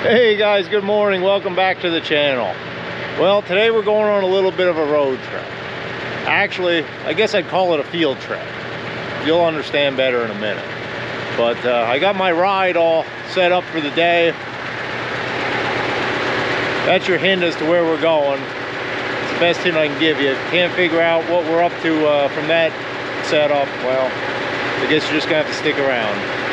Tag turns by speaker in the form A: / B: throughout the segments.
A: Hey guys, good morning. Welcome back to the channel. Well, today we're going on a little bit of a road trip. Actually, I guess I'd call it a field trip. You'll understand better in a minute. But I got my ride all set up for the day. That's your hint as to where we're going. It's the best hint I can give you. If you can't figure out what we're up to from that setup, well, I guess you're just gonna have to stick around.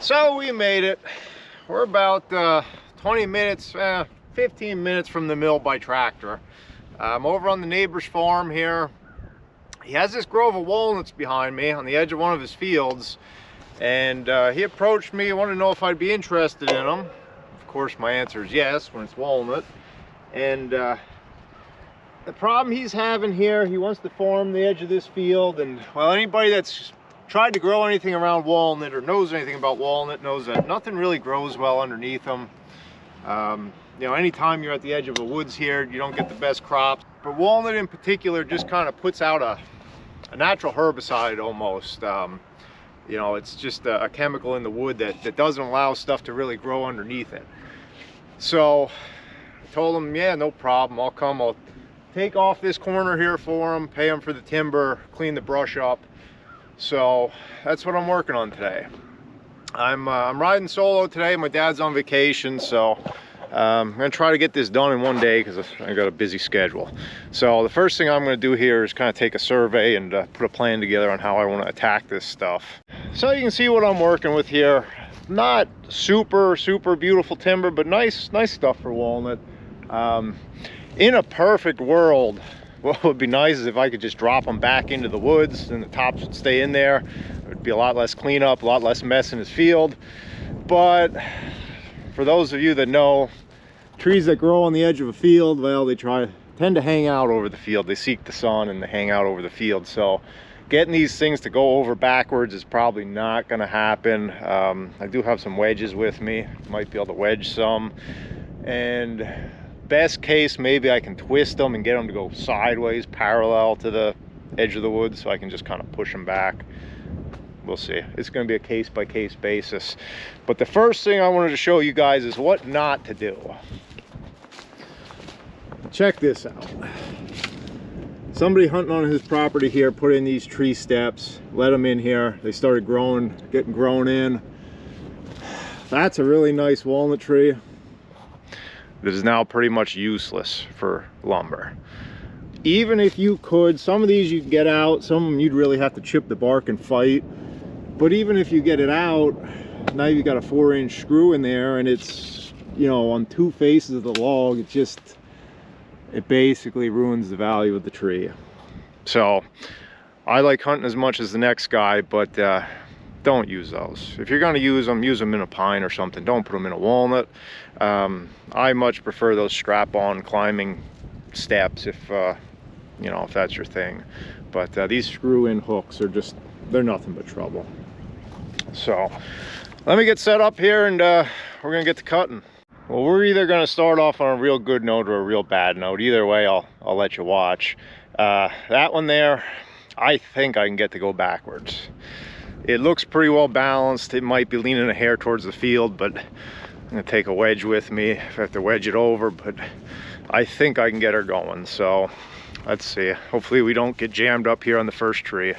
A: So we made it. We're about 20 minutes, 15 minutes from the mill by tractor. I'm over on the neighbor's farm here. He has this grove of walnuts behind me on the edge of one of his fields. And he approached me, wanted to know if I'd be interested in them. Of course, my answer is yes, when it's walnut. And the problem he's having here, he wants to farm the edge of this field. And well, anybody that's tried to grow anything around walnut or knows anything about walnut knows that nothing really grows well underneath them. You know, anytime you're at the edge of a woods here, you don't get the best crops. But walnut in particular just kind of puts out a natural herbicide almost. You know, it's just a chemical in the wood that doesn't allow stuff to really grow underneath it. So I told him, yeah, no problem, I'll come, I'll take off this corner here for him, pay him for the timber, clean the brush up. So that's what I'm working on today. I'm riding solo today. My dad's on vacation, so I'm gonna try to get this done in one day because I got a busy schedule. So the first thing I'm gonna do here is kind of take a survey and put a plan together on how I want to attack this stuff. So you can see what I'm working with here. Not super beautiful timber, but nice stuff for walnut. In a perfect world, what would be nice is if I could just drop them back into the woods and the tops would stay in there. It would be a lot less cleanup, a lot less mess in his field. But for those of you that know, trees that grow on the edge of a field, well, they tend to hang out over the field. They seek the sun and they hang out over the field. So getting these things to go over backwards is probably not going to happen. I do have some wedges with me. Might be able to wedge some. And best case, maybe I can twist them and get them to go sideways parallel to the edge of the woods so I can just kind of push them back. We'll see. It's going to be a case-by-case basis. But the first thing I wanted to show you guys is what not to do. Check this out. Somebody hunting on his property here put in these tree steps, let them in here. They started growing, getting grown in. That's a really nice walnut tree that is now pretty much useless for lumber. Even if you could, some of these you can get out, some of them you'd really have to chip the bark and fight. But even if you get it out, now you've got a 4-inch screw in there and it's, you know, on two faces of the log, it basically ruins the value of the tree. So I like hunting as much as the next guy, but don't use those. If you're going to use them in a pine or something. Don't put them in a walnut. I much prefer those strap-on climbing steps if you know, if that's your thing. But these screw-in hooks are they're nothing but trouble. So let me get set up here and we're gonna get to cutting. Well, we're either gonna start off on a real good note or a real bad note. Either way, I'll let you watch. That one there, I think I can get to go backwards. It looks pretty well balanced. It might be leaning a hair towards the field, but I'm gonna take a wedge with me if I have to wedge it over, but I think I can get her going. So let's see. Hopefully we don't get jammed up here on the first tree.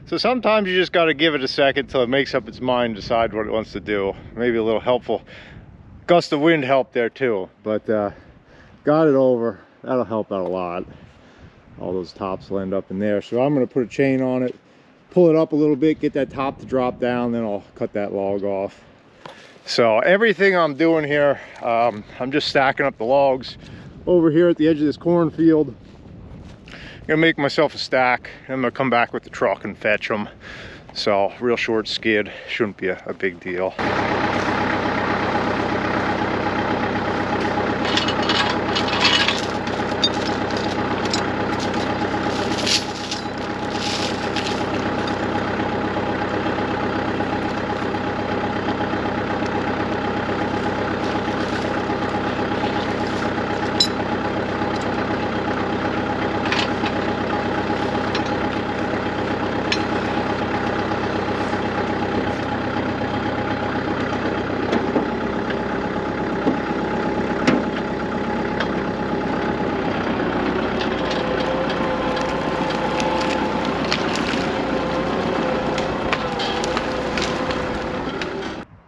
A: So sometimes you just got to give it a second till it makes up its mind, decide what it wants to do. Maybe a little helpful gust of wind helped there too, but got it over. That'll help out a lot. All those tops will end up in there. So I'm going to put a chain on it, pull it up a little bit, get that top to drop down, then I'll cut that log off. So everything I'm doing here, I'm just stacking up the logs over here at the edge of this cornfield. I'm gonna make myself a stack, and I'm gonna come back with the truck and fetch them. So real short skid, shouldn't be a big deal.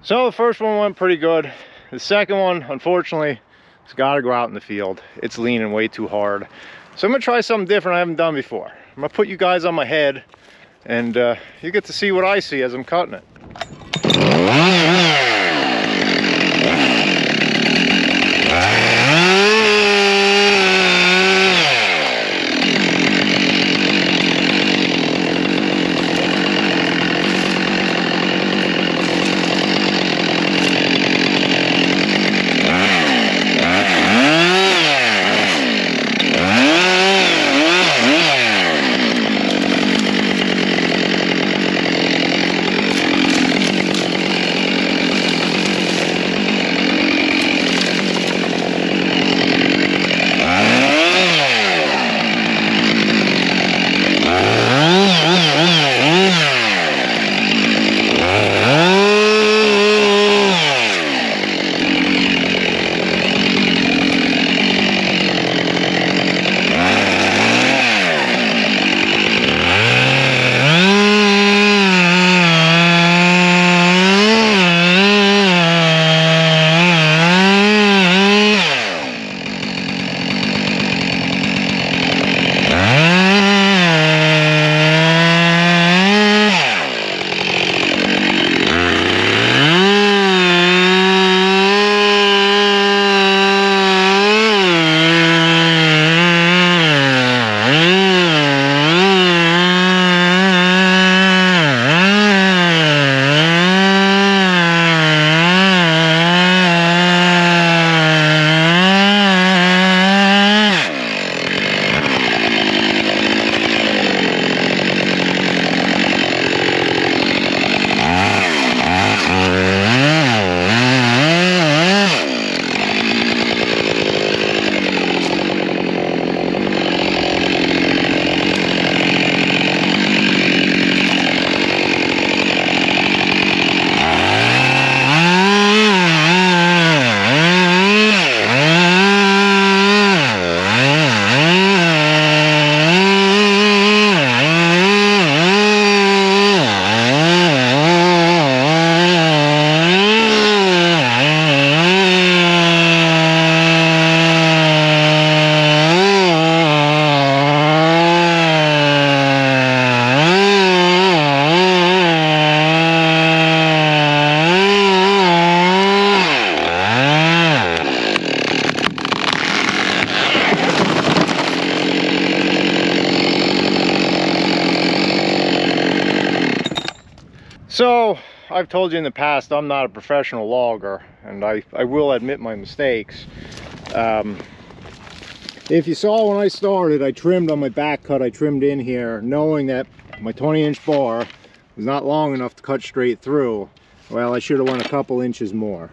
A: So the first one went pretty good. The second one, unfortunately, it's got to go out in the field. It's leaning way too hard. So I'm gonna try something different I haven't done before. I'm gonna put you guys on my head, and you get to see what I see as I'm cutting it. So I've told you in the past, I'm not a professional logger, and I will admit my mistakes. If you saw when I started, I trimmed on my back cut, I trimmed in here, knowing that my 20-inch bar was not long enough to cut straight through. Well, I should have went a couple inches more.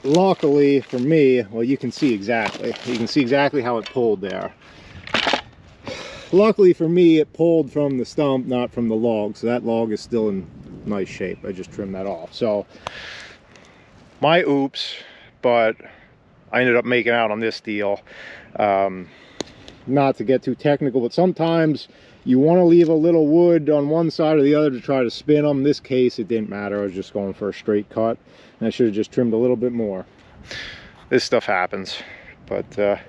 A: Luckily for me, well, you can see exactly how it pulled there. Luckily for me, it pulled from the stump, not from the log, so that log is still in nice shape. I just trimmed that off. So my oops, but I ended up making out on this deal. not to get too technical, but sometimes you want to leave a little wood on one side or the other to try to spin them. In this case, it didn't matter. I was just going for a straight cut, and I should have just trimmed a little bit more. This stuff happens, but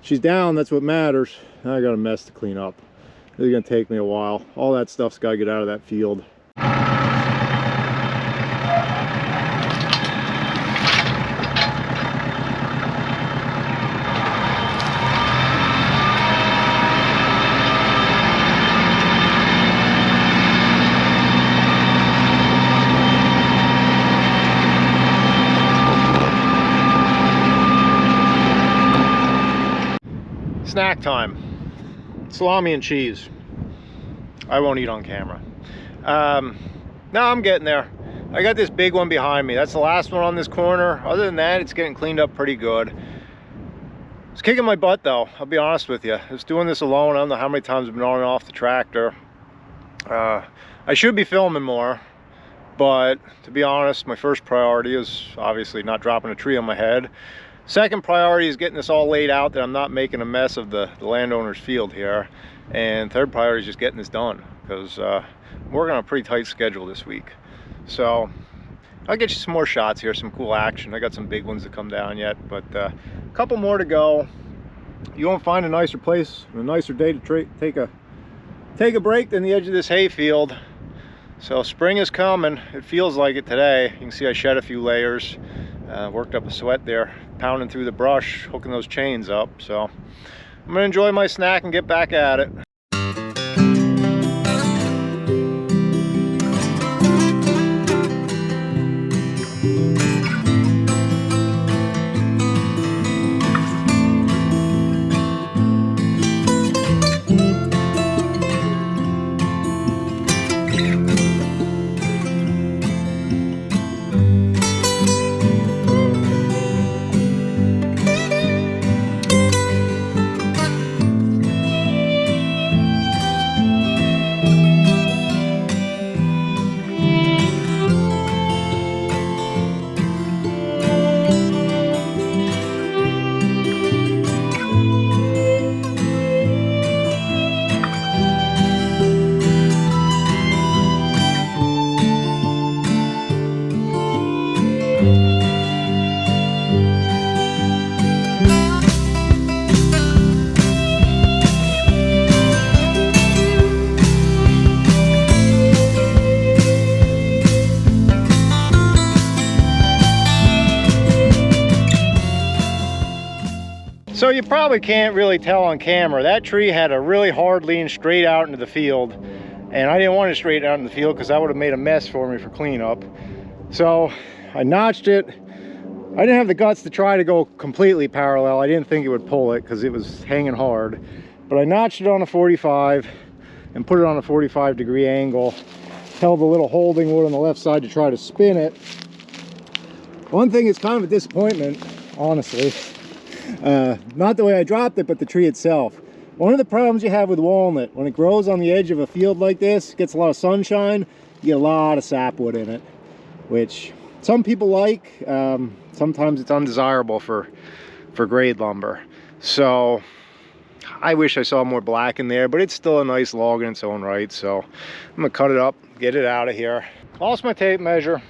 A: she's down. That's what matters. Now I got a mess to clean up. This is gonna take me a while. All that stuff's got to get out of that field. Snack time. Salami and cheese. I won't eat on camera. No, I'm getting there. I got this big one behind me. That's the last one on this corner. Other than that, it's getting cleaned up pretty good. It's kicking my butt though, I'll be honest with you. I was doing this alone. I don't know how many times I've been on and off the tractor. I should be filming more, but to be honest, my first priority is obviously not dropping a tree on my head. Second priority is getting this all laid out that I'm not making a mess of the landowner's field here. And third priority is just getting this done, because I'm working on a pretty tight schedule this week. So I'll get you some more shots here, some cool action. I got some big ones to come down yet, but a couple more to go. You won't find a nicer place, a nicer day to take a break than the edge of this hay field. So spring is coming. It feels like it today. You can see I shed a few layers. Worked up a sweat there, pounding through the brush, hooking those chains up. So I'm gonna enjoy my snack and get back at it. So you probably can't really tell on camera, that tree had a really hard lean straight out into the field, and I didn't want it straight out in the field because that would have made a mess for me for cleanup. So I notched it. I didn't have the guts to try to go completely parallel. I didn't think it would pull it because it was hanging hard, but I notched it on a 45 and put it on a 45-degree angle. Held a little holding wood on the left side to try to spin it. One thing is kind of a disappointment, honestly. Not the way I dropped it, but the tree itself. One of the problems you have with walnut, when it grows on the edge of a field like this, gets a lot of sunshine, you get a lot of sapwood in it, which some people like. Sometimes it's undesirable for grade lumber. So I wish I saw more black in there, but it's still a nice log in its own right. So I'm gonna cut it up, get it out of here. Lost my tape measure.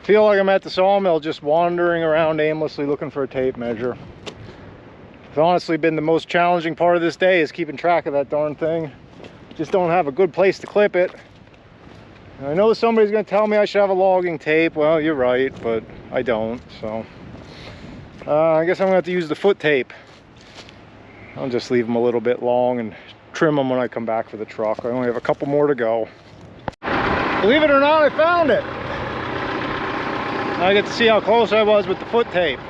A: Feel like I'm at the sawmill just wandering around aimlessly looking for a tape measure. It's honestly been the most challenging part of this day, is keeping track of that darn thing. Just don't have a good place to clip it. And I know somebody's gonna tell me I should have a logging tape. Well, you're right, but I don't. So I guess I'm gonna have to use the foot tape. I'll just leave them a little bit long and trim them when I come back for the truck. I only have a couple more to go. Believe it or not, I found it. I get to see how close I was with the foot tape.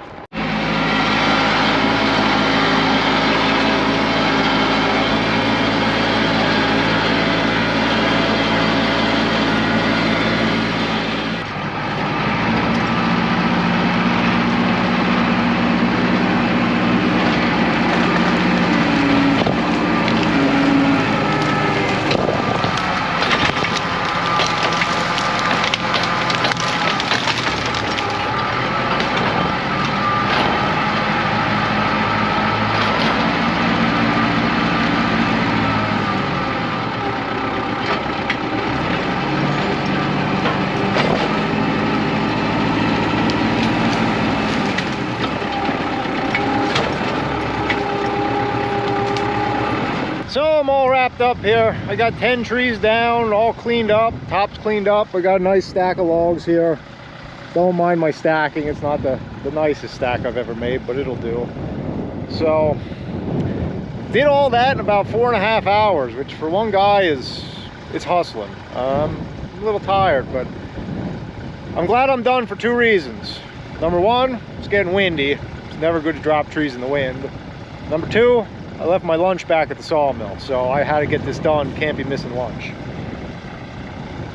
A: I'm all wrapped up here. I got 10 trees down, all cleaned up, tops cleaned up. I got a nice stack of logs here. Don't mind my stacking. It's not the nicest stack I've ever made, but it'll do. So, did all that in about 4.5 hours, which for one guy it's hustling. I'm a little tired, but I'm glad I'm done for 2 reasons. Number 1, it's getting windy. It's never good to drop trees in the wind. Number 2, I left my lunch back at the sawmill, so I had to get this done. Can't be missing lunch.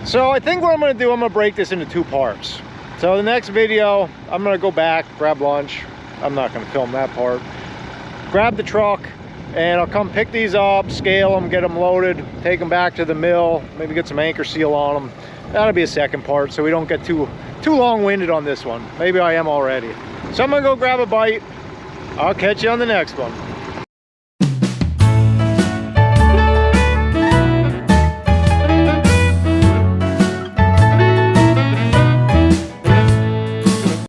A: So I think what I'm going to do, I'm going to break this into 2 parts. So the next video, I'm going to go back, grab lunch. I'm not going to film that part. Grab the truck, and I'll come pick these up, scale them, get them loaded, take them back to the mill, maybe get some anchor seal on them. That'll be a second part, so we don't get too long-winded on this one. Maybe I am already. So I'm going to go grab a bite. I'll catch you on the next one.